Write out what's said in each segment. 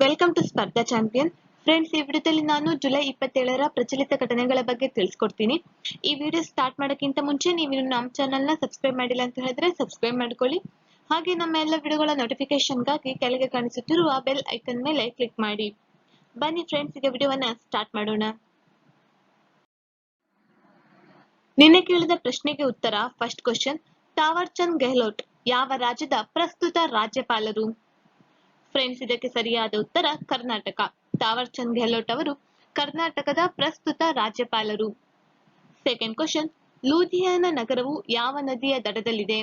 Welcome to ಸ್ಪರ್ಧಾ champion. Friends, ಈ ವಿಡಿಯೋದಲ್ಲಿ ನಾನು ಜುಲೈ 27ರ ಪ್ರಚಲಿತ ಘಟನೆಗಳ ಬಗ್ಗೆ ತಿಳಿಸ್ಕೊಡ್ತೀನಿ. ಈ ವಿಡಿಯೋ ಸ್ಟಾರ್ಟ್ ಮಾಡೋಕ್ಕಿಂತ ಮುಂಚೆ ನೀವು ನಮ್ಮ ಚಾನಲ್ನ ಸಬ್ಸ್ಕ್ರೈಬ್ ಮಾಡಿಲ್ಲ ಅಂತ ಹೇಳಿದ್ರೆ ಸಬ್ಸ್ಕ್ರೈಬ್ ಮಾಡ್ಕೊಳ್ಳಿ. ಹಾಗೆ ನಮ್ಮ ಎಲ್ಲ ವಿಡಿಯೋಗಳ ನೋಟಿಫಿಕೇಶನ್ಗಾಗಿ ಕೆಳಗೆ ಕಾಣಿಸುತ್ತಿರುವ ಬೆಲ್ ಐಕನ್ ಮೇಲೆ ಕ್ಲಿಕ್ ಮಾಡಿ. ಬನ್ನಿ ಫ್ರೆಂಡ್ಸ್, ಈಗ ವಿಡಿಯೋವನ್ನ ಸ್ಟಾರ್ಟ್ ಮಾಡೋಣ. ನಿನ್ನೆ ಕೇಳಿದ ಪ್ರಶ್ನೆಗೆ ಉತ್ತರ. ಫಸ್ಟ್ ಕ್ವಶನ್, ತಾವರ್ ಚಂದ್ ಗೆಹ್ಲೋಟ್ ಯಾವ ರಾಜ್ಯದ ಪ್ರಸ್ತುತ ರಾಜ್ಯಪಾಲರು? ಫ್ರೆಂಡ್ಸ್, ಇದಕ್ಕೆ ಸರಿಯಾದ ಉತ್ತರ ಕರ್ನಾಟಕ. ತಾವರ್ ಚಂದ್ ಗೆಹ್ಲೋಟ್ ಅವರು ಕರ್ನಾಟಕದ ಪ್ರಸ್ತುತ ರಾಜ್ಯಪಾಲರು. ಸೆಕೆಂಡ್ ಕ್ವಶನ್, ಲೂಧಿಯಾನ ನಗರವು ಯಾವ ನದಿಯ ದಡದಲ್ಲಿದೆ?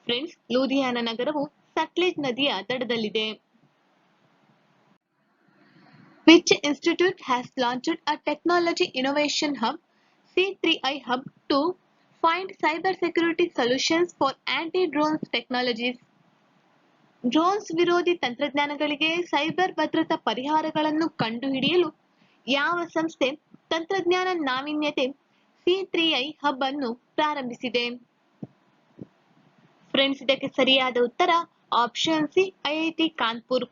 ಫ್ರೆಂಡ್ಸ್, ಲೂಧಿಯಾನ ನಗರವು ಸಟ್ಲೆಜ್ ನದಿಯ ದಡದಲ್ಲಿದೆ. Which institute has launched a technology innovation hub, C3I Hub, to find cybersecurity solutions for anti-drones technologies? Drones ವಿರೋಧಿ ತಂತ್ರಜ್ಞಾನಗಳಿಗೆ ಸೈಬರ್ ಭದ್ರತಾ ಪರಿಹಾರಗಳನ್ನು ಕಂಡುಹಿಡಿಯಲು ಯಾವ ಸಂಸ್ಥೆ ತಂತ್ರಜ್ಞಾನ ನಾವೀನ್ಯತೆ C3I ಹಬ್ ಅನ್ನು ಪ್ರಾರಂಭಿಸಿದೆ? ಫ್ರೆಂಡ್ಸ್, ಇದಕ್ಕೆ ಸರಿಯಾದ ಉತ್ತರ ಆಪ್ಷನ್ ಸಿ, ಐಐಟಿ ಕಾನ್ಪುರ್.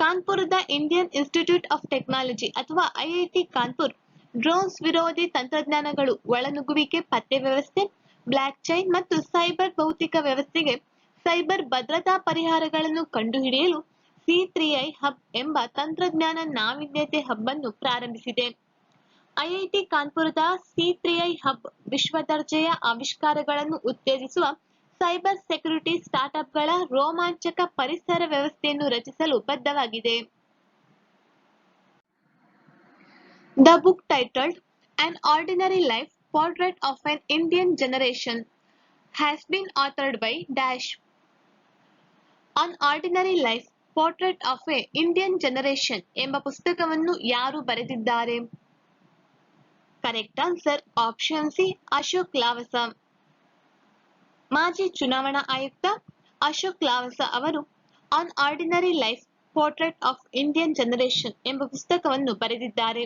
ಕಾನ್ಪುರದ ಇಂಡಿಯನ್ ಇನ್ಸ್ಟಿಟ್ಯೂಟ್ ಆಫ್ ಟೆಕ್ನಾಲಜಿ ಅಥವಾ ಐಐಟಿ ಕಾನ್ಪುರ್ ಡ್ರೋನ್ಸ್ ವಿರೋಧಿ ತಂತ್ರಜ್ಞಾನಗಳು, ಒಳನುಗ್ಗುವಿಕೆ ಪತ್ತೆ ವ್ಯವಸ್ಥೆ, ಬ್ಲಾಕ್ ಚೈನ್ ಮತ್ತು ಸೈಬರ್ ಭೌತಿಕ ವ್ಯವಸ್ಥೆಗೆ ಸೈಬರ್ ಭದ್ರತಾ ಪರಿಹಾರಗಳನ್ನು ಕಂಡುಹಿಡಿಯಲು C3I ಹಬ್ ಎಂಬ ತಂತ್ರಜ್ಞಾನ ನಾವೀನ್ಯತೆ ಹಬ್ ಅನ್ನು ಪ್ರಾರಂಭಿಸಿದೆ. ಐಐಟಿ ಕಾನ್ಪುರದ C3I ಹಬ್ ವಿಶ್ವ ದರ್ಜೆಯ ಆವಿಷ್ಕಾರಗಳನ್ನು ಉತ್ತೇಜಿಸುವ ಸೈಬರ್ ಸೆಕ್ಯುರಿಟಿ ಸ್ಟಾರ್ಟ್ಅಪ್ಗಳ ರೋಮಾಂಚಕ ಪರಿಸರ ವ್ಯವಸ್ಥೆಯನ್ನು ರಚಿಸಲು ಬದ್ಧವಾಗಿದೆ. The book titled An Ordinary Life: Portrait of an Indian Generation has been authored by Dash. An Ordinary Life: Portrait of a Indian Generation ಎಂಬ ಪುಸ್ತಕವನ್ನು ಯಾರು ಬರೆದಿದ್ದಾರೆ? Correct answer option C, Ashok Lavasa. ಮಾಜಿ ಚುನಾವಣಾ ಆಯುಕ್ತ ಅಶೋಕ್ ಲಾವಸ ಅವರು on ordinary life: portrait of Indian generation ಎಂಬ ಪುಸ್ತಕವನ್ನು ಬರೆದಿದ್ದಾರೆ.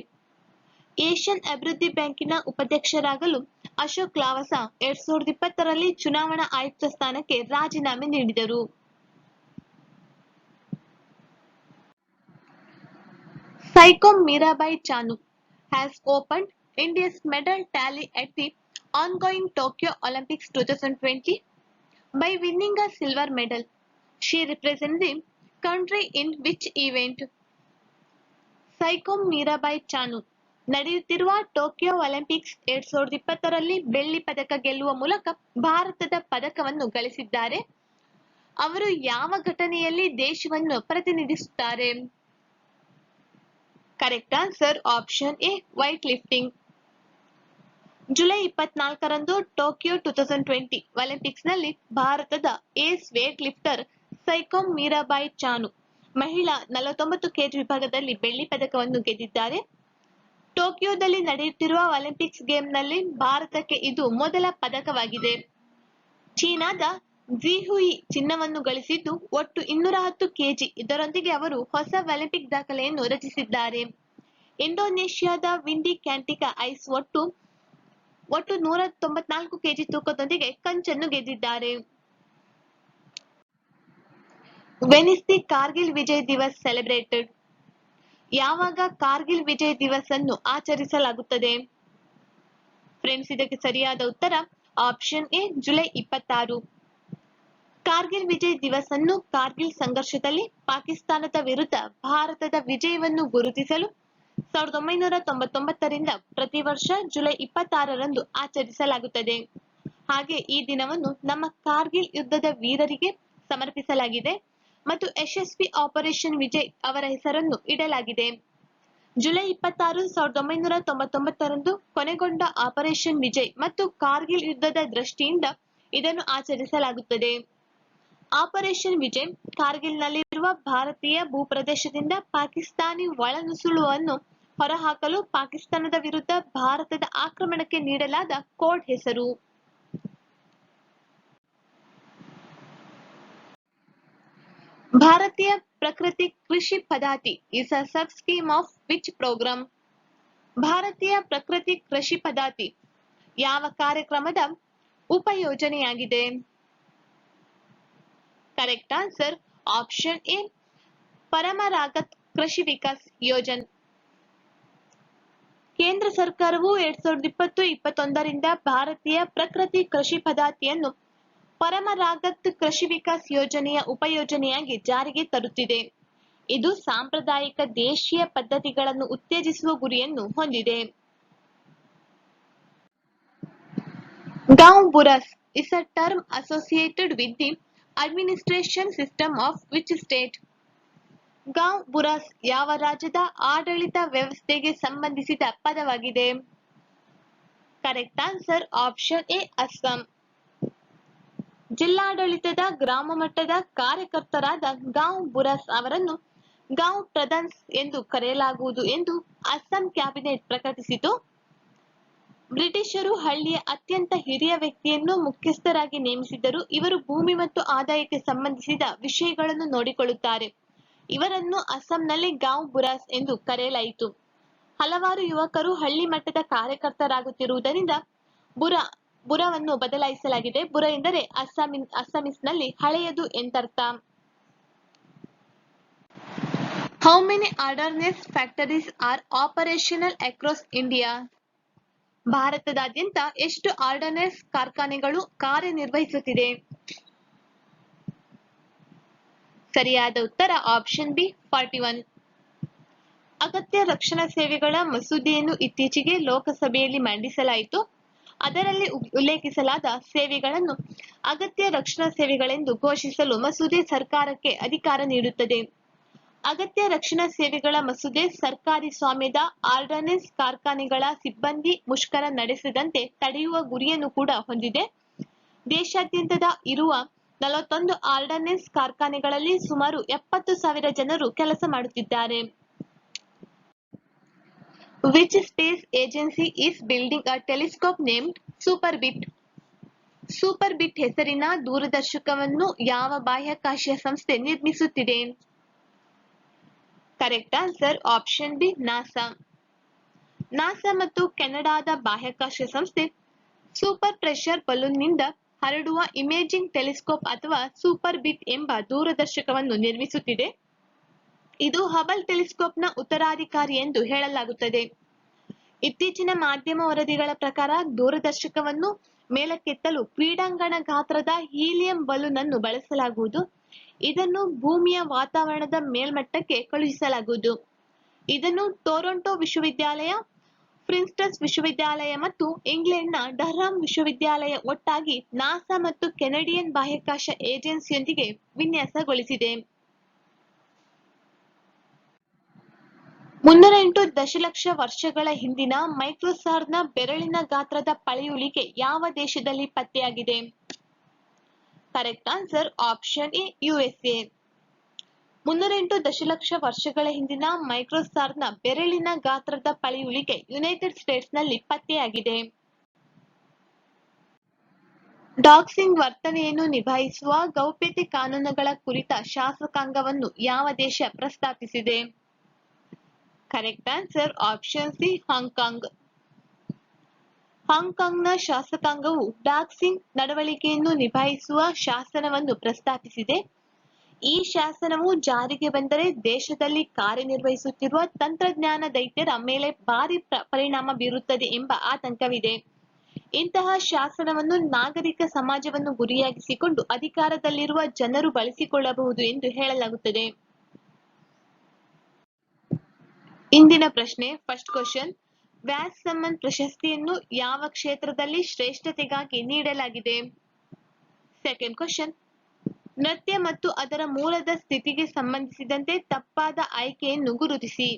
ಏಷ್ಯನ್ ಅಭಿವೃದ್ಧಿ ಬ್ಯಾಂಕಿನ ಉಪಾಧ್ಯಕ್ಷರಾಗಲು ಅಶೋಕ್ ಲಾವಸ 2020ರಲ್ಲಿ ಚುನಾವಣಾ ಆಯುಕ್ತ ಸ್ಥಾನಕ್ಕೆ ರಾಜೀನಾಮೆ ನೀಡಿದರು. Saikom Mirabai Chanu has opened India's medal tally at the ongoing Tokyo Olympics 2020 by winning a silver medal. She represents the country in which event? ಸೈಕೋಮ್ Mirabai Chanu ನಡೆಯುತ್ತಿರುವ ಟೋಕಿಯೋ ಒಲಿಂಪಿಕ್ಸ್ 2020ರಲ್ಲಿ ಬೆಳ್ಳಿ ಪದಕ ಗೆಲ್ಲುವ ಮೂಲಕ ಭಾರತದ ಪದಕವನ್ನು ಗಳಿಸಿದ್ದಾರೆ. ಅವರು ಯಾವ ಘಟನೆಯಲ್ಲಿ ದೇಶವನ್ನು ಪ್ರತಿನಿಧಿಸುತ್ತಾರೆ? Correct answer option A, weight lifting. July 24ರಂದು ಟೋಕಿಯೋ 2020 ಒಲಿಂಪಿಕ್ಸ್ನಲ್ಲಿ ಭಾರತದ ace weight lifter Saikhom Mirabai Chanu ಮಹಿಳಾ 49 ಕೆಜಿ ವಿಭಾಗದಲ್ಲಿ ಬೆಳ್ಳಿ ಪದಕವನ್ನು ಗೆದ್ದಿದ್ದಾರೆ. ಟೋಕಿಯೋದಲ್ಲಿ ನಡೆಯುತ್ತಿರುವ ಒಲಿಂಪಿಕ್ಸ್ ಗೇಮ್ನಲ್ಲಿ ಭಾರತಕ್ಕೆ ಇದು ಮೊದಲ ಪದಕವಾಗಿದೆ. ಚೀನಾದ ಝಿಹುಯಿ ಚಿನ್ನವನ್ನು ಗಳಿಸಿದ್ದು ಒಟ್ಟು 210 ಕೆಜಿ. ಇದರೊಂದಿಗೆ ಅವರು ಹೊಸ ಒಲಿಂಪಿಕ್ ದಾಖಲೆಯನ್ನು ರಚಿಸಿದ್ದಾರೆ. ಇಂಡೋನೇಷ್ಯಾದ ವಿಂಡಿ ಕ್ಯಾಂಟಿಕಾ ಐಸ್ ಒಟ್ಟು 194 ಕೆಜಿ ತೂಕದೊಂದಿಗೆ ಕಂಚನ್ನು ಗೆದ್ದಿದ್ದಾರೆ. When is the Kargil Vijay Diwas celebrated? ಯಾವಾಗ ಕಾರ್ಗಿಲ್ ವಿಜಯ್ ದಿವಸ್ ಅನ್ನು ಆಚರಿಸಲಾಗುತ್ತದೆ? ಫ್ರೆಂಡ್ಸ್, ಇದಕ್ಕೆ ಸರಿಯಾದ ಉತ್ತರ option A, July 26. Kargil Vijay Diwas ಅನ್ನು ಕಾರ್ಗಿಲ್ ಸಂಘರ್ಷದಲ್ಲಿ ಪಾಕಿಸ್ತಾನದ ವಿರುದ್ಧ ಭಾರತದ ವಿಜಯವನ್ನು ಗುರುತಿಸಲು 1999ರಿಂದ ಪ್ರತಿ ವರ್ಷ ಜುಲೈ 26ರಂದು ಆಚರಿಸಲಾಗುತ್ತದೆ. ಹಾಗೆ ಈ ದಿನವನ್ನು ನಮ್ಮ ಕಾರ್ಗಿಲ್ ಯುದ್ಧದ ವೀರರಿಗೆ ಸಮರ್ಪಿಸಲಾಗಿದೆ ಮತ್ತು ಯಶಸ್ವಿ ಆಪರೇಷನ್ ವಿಜಯ್ ಅವರ ಹೆಸರನ್ನು ಇಡಲಾಗಿದೆ. ಜುಲೈ 26, 1999ರಂದು ಕೊನೆಗೊಂಡ ಆಪರೇಷನ್ ವಿಜಯ್ ಮತ್ತು ಕಾರ್ಗಿಲ್ ಯುದ್ಧದ ದೃಷ್ಟಿಯಿಂದ ಇದನ್ನು ಆಚರಿಸಲಾಗುತ್ತದೆ. ಆಪರೇಷನ್ ವಿಜಯ್ ಕಾರ್ಗಿಲ್ನಲ್ಲಿರುವ ಭಾರತೀಯ ಭೂಪ್ರದೇಶದಿಂದ ಪಾಕಿಸ್ತಾನಿ ಒಳನುಸುಳುವನ್ನು ಹೊರಹಾಕಲು ಪಾಕಿಸ್ತಾನದ ವಿರುದ್ಧ ಭಾರತದ ಆಕ್ರಮಣಕ್ಕೆ ನೀಡಲಾದ ಕೋಡ್ ಹೆಸರು. ಭಾರತೀಯ ಪ್ರಕೃತಿ ಕೃಷಿ ಪದ್ಧತಿ is a sub-scheme of which program? ಭಾರತೀಯ ಪ್ರಕೃತಿ ಕೃಷಿ ಪದ್ಧತಿ ಯಾವ ಕಾರ್ಯಕ್ರಮದ ಉಪಯೋಜನೆಯಾಗಿದೆ? ಕರೆಕ್ಟ್ ಆನ್ಸರ್ ಆಪ್ಷನ್ ಎ, ಪರಮರಾಗತ್ ಕೃಷಿ ವಿಕಾಸ್ ಯೋಜನೆ. ಕೇಂದ್ರ ಸರ್ಕಾರವು 2020-21ರಿಂದ ಭಾರತೀಯ ಪ್ರಕೃತಿ ಕೃಷಿ ಪದ್ಧತಿಯನ್ನು ಪರಮರಾಗತ್ ಕೃಷಿ ವಿಕಾಸ್ ಯೋಜನೆಯ ಉಪಯೋಜನೆಯಾಗಿ ಜಾರಿಗೆ ತರುತ್ತಿದೆ. ಇದು ಸಾಂಪ್ರದಾಯಿಕ ದೇಶೀಯ ಪದ್ಧತಿಗಳನ್ನು ಉತ್ತೇಜಿಸುವ ಗುರಿಯನ್ನು ಹೊಂದಿದೆ. Gaon Buras is a term associated with the administration system of which state? ಗಾಂವ್ ಬುರಾಸ್ ಯಾವ ರಾಜ್ಯದ ಆಡಳಿತ ವ್ಯವಸ್ಥೆಗೆ ಸಂಬಂಧಿಸಿದ ಪದವಾಗಿದೆ? Correct answer option A Assam. ಜಿಲ್ಲಾಡಳಿತದ ಗ್ರಾಮ ಮಟ್ಟದ ಕಾರ್ಯಕರ್ತರಾದ ಗಾಂವ್ ಬುರಾಸ್ ಅವರನ್ನು ಗಾಂವ್ ಪ್ರಧಾನ್ಸ್ ಎಂದು ಕರೆಯಲಾಗುವುದು ಎಂದು ಅಸ್ಸಾಂ ಕ್ಯಾಬಿನೆಟ್ ಪ್ರಕಟಿಸಿತು. ಬ್ರಿಟಿಷರು ಹಳ್ಳಿಯ ಅತ್ಯಂತ ಹಿರಿಯ ವ್ಯಕ್ತಿಯನ್ನು ಮುಖ್ಯಸ್ಥರಾಗಿ ನೇಮಿಸಿದ್ದರು. ಇವರು ಭೂಮಿ ಮತ್ತು ಆದಾಯಕ್ಕೆ ಸಂಬಂಧಿಸಿದ ವಿಷಯಗಳನ್ನು ನೋಡಿಕೊಳ್ಳುತ್ತಾರೆ. ಇವರನ್ನು ಅಸ್ಸಾಂನಲ್ಲಿ ಗಾಂವ್ ಬುರಾಸ್ ಎಂದು ಕರೆಯಲಾಯಿತು. ಹಲವಾರು ಯುವಕರು ಹಳ್ಳಿ ಮಟ್ಟದ ಕಾರ್ಯಕರ್ತರಾಗುತ್ತಿರುವುದರಿಂದ ಬುರವನ್ನು ಬದಲಾಯಿಸಲಾಗಿದೆ. ಬುರ ಎಂದರೆ ಅಸ್ಸಾಮೀಸ್ನಲ್ಲಿ ಹಳೆಯದು ಎಂದರ್ಥ. How many Adornes factories are operational across India? ಭಾರತದಾದ್ಯಂತ ಎಷ್ಟು ಆರ್ಡನೆನ್ಸ್ ಕಾರ್ಖಾನೆಗಳು ಕಾರ್ಯನಿರ್ವಹಿಸುತ್ತಿದೆ? ಸರಿಯಾದ ಉತ್ತರ ಆಪ್ಷನ್ ಬಿ 41. ಅಗತ್ಯ ರಕ್ಷಣಾ ಸೇವೆಗಳ ಮಸೂದೆಯನ್ನು ಇತ್ತೀಚೆಗೆ ಲೋಕಸಭೆಯಲ್ಲಿ ಮಂಡಿಸಲಾಯಿತು. ಅದರಲ್ಲಿ ಉಲ್ಲೇಖಿಸಲಾದ ಸೇವೆಗಳನ್ನು ಅಗತ್ಯ ರಕ್ಷಣಾ ಸೇವೆಗಳೆಂದು ಘೋಷಿಸಲು ಮಸೂದೆ ಸರ್ಕಾರಕ್ಕೆ ಅಧಿಕಾರ ನೀಡುತ್ತದೆ. ಅಗತ್ಯ ರಕ್ಷಣಾ ಸೇವೆಗಳ ಮಸೂದೆ ಸರ್ಕಾರಿ ಸ್ವಾಮ್ಯದ ಆರ್ಡನೆನ್ಸ್ ಕಾರ್ಖಾನೆಗಳ ಸಿಬ್ಬಂದಿ ಮುಷ್ಕರ ನಡೆಸದಂತೆ ತಡೆಯುವ ಗುರಿಯನ್ನು ಕೂಡ ಹೊಂದಿದೆ. ದೇಶಾದ್ಯಂತ ಇರುವ 41 ಆರ್ಡನೆನ್ಸ್ ಕಾರ್ಖಾನೆಗಳಲ್ಲಿ ಸುಮಾರು 70,000 ಜನರು ಕೆಲಸ ಮಾಡುತ್ತಿದ್ದಾರೆ. Which space agency is building a telescope named SuperBit? SuperBit ಹೆಸರಿನ ದೂರದರ್ಶಕವನ್ನು ಯಾವ ಬಾಹ್ಯಾಕಾಶ ಸಂಸ್ಥೆ ನಿರ್ಮಿಸುತ್ತಿದೆ? Correct answer option B NASA. NASA ಮತ್ತು ಕೆನಡಾದ ಬಾಹ್ಯಾಕಾಶ ಸಂಸ್ಥೆ ಸೂಪರ್ ಪ್ರೆಷರ್ ಬಲೂನ್ನಿಂದ ಹರಡುವ ಇಮೇಜಿಂಗ್ ಟೆಲಿಸ್ಕೋಪ್ ಅಥವಾ ಸೂಪರ್ ಬಿಟ್ ಎಂಬ ದೂರದರ್ಶಕವನ್ನು ನಿರ್ಮಿಸುತ್ತಿದೆ. ಇದು ಹಬಲ್ ಟೆಲಿಸ್ಕೋಪ್ನ ಉತ್ತರಾಧಿಕಾರಿ ಎಂದು ಹೇಳಲಾಗುತ್ತದೆ. ಇತ್ತೀಚಿನ ಮಾಧ್ಯಮ ವರದಿಗಳ ಪ್ರಕಾರ ದೂರದರ್ಶಕವನ್ನು ಮೇಲಕ್ಕೆತ್ತಲು ಕ್ರೀಡಾಂಗಣ ಗಾತ್ರದ ಹೀಲಿಯಂ ಬಲೂನ್ ಅನ್ನು ಬಳಸಲಾಗುವುದು. ಇದನ್ನು ಭೂಮಿಯ ವಾತಾವರಣದ ಮೇಲ್ಮಟ್ಟಕ್ಕೆ ಕಳುಹಿಸಲಾಗುವುದು. ಇದನ್ನು ಟೊರೊಂಟೊ ವಿಶ್ವವಿದ್ಯಾಲಯ, ಪ್ರಿನ್ಸ್ಟನ್ ವಿಶ್ವವಿದ್ಯಾಲಯ ಮತ್ತು ಇಂಗ್ಲೆಂಡ್ನ ಡರ್ಹಾಮ್ ವಿಶ್ವವಿದ್ಯಾಲಯ ಒಟ್ಟಾಗಿ ನಾಸಾ ಮತ್ತು ಕೆನಡಿಯನ್ ಬಾಹ್ಯಾಕಾಶ ಏಜೆನ್ಸಿಯೊಂದಿಗೆ ವಿನ್ಯಾಸಗೊಳಿಸಿದೆ. 308 ದಶಲಕ್ಷ ವರ್ಷಗಳ ಹಿಂದಿನ ಮೈಕ್ರೋಸಾರ್ನ ಬೆರಳಿನ ಗಾತ್ರದ ಪಳೆಯುಳಿಕೆ ಯಾವ ದೇಶದಲ್ಲಿ ಪತ್ತೆಯಾಗಿದೆ? Correct answer option A USA. 308 ದಶಲಕ್ಷ ವರ್ಷಗಳ ಹಿಂದಿನ ಮೈಕ್ರೋಸಾರ್ನ ಬೆರಳಿನ ಗಾತ್ರದ ಪಳೆಯುಳಿಕೆ ಯುನೈಟೆಡ್ ಸ್ಟೇಟ್ಸ್ನಲ್ಲಿ ಪತ್ತೆಯಾಗಿದೆ. ಡಾಕ್ಸಿಂಗ್ ವರ್ತನೆಯನ್ನು ನಿಭಾಯಿಸುವ ಗೌಪ್ಯತೆ ಕಾನೂನುಗಳ ಕುರಿತ ಶಾಸಕಾಂಗವನ್ನು ಯಾವ ದೇಶ ಪ್ರಸ್ತಾಪಿಸಿದೆ? Correct answer option C Hong Kong. ಹಾಂಗ್ಕಾಂಗ್ನ ಶಾಸಕಾಂಗವು ಡಾಕ್ಸಿಂಗ್ ನಡವಳಿಕೆಯನ್ನು ನಿಭಾಯಿಸುವ ಶಾಸನವನ್ನು ಪ್ರಸ್ತಾಪಿಸಿದೆ. ಈ ಶಾಸನವು ಜಾರಿಗೆ ಬಂದರೆ ದೇಶದಲ್ಲಿ ಕಾರ್ಯನಿರ್ವಹಿಸುತ್ತಿರುವ ತಂತ್ರಜ್ಞಾನ ದೈತ್ಯರ ಮೇಲೆ ಭಾರಿ ಪರಿಣಾಮ ಬೀರುತ್ತದೆ ಎಂಬ ಆತಂಕವಿದೆ. ಇಂತಹ ಶಾಸನವನ್ನು ನಾಗರಿಕ ಸಮಾಜವನ್ನು ಗುರಿಯಾಗಿಸಿಕೊಂಡು ಅಧಿಕಾರದಲ್ಲಿರುವ ಜನರು ಬಳಸಿಕೊಳ್ಳಬಹುದು ಎಂದು ಹೇಳಲಾಗುತ್ತದೆ. ಇಂದಿನ ಪ್ರಶ್ನೆ, ಫಸ್ಟ್ ಕ್ವಶನ್, ವ್ಯಾಸ್ ಸಮ್ಮನ್ ಪ್ರಶಸ್ತಿಯನ್ನು ಯಾವ ಕ್ಷೇತ್ರದಲ್ಲಿ ಶ್ರೇಷ್ಠತೆಗಾಗಿ ನೀಡಲಾಗಿದೆ? ಸೆಕೆಂಡ್ ಕ್ವಶನ್, ನೃತ್ಯ ಮತ್ತು ಅದರ ಮೂಲದ ಸ್ಥಿತಿಗೆ ಸಂಬಂಧಿಸಿದಂತೆ ತಪ್ಪಾದ ಆಯ್ಕೆಯನ್ನು ಗುರುತಿಸಿ.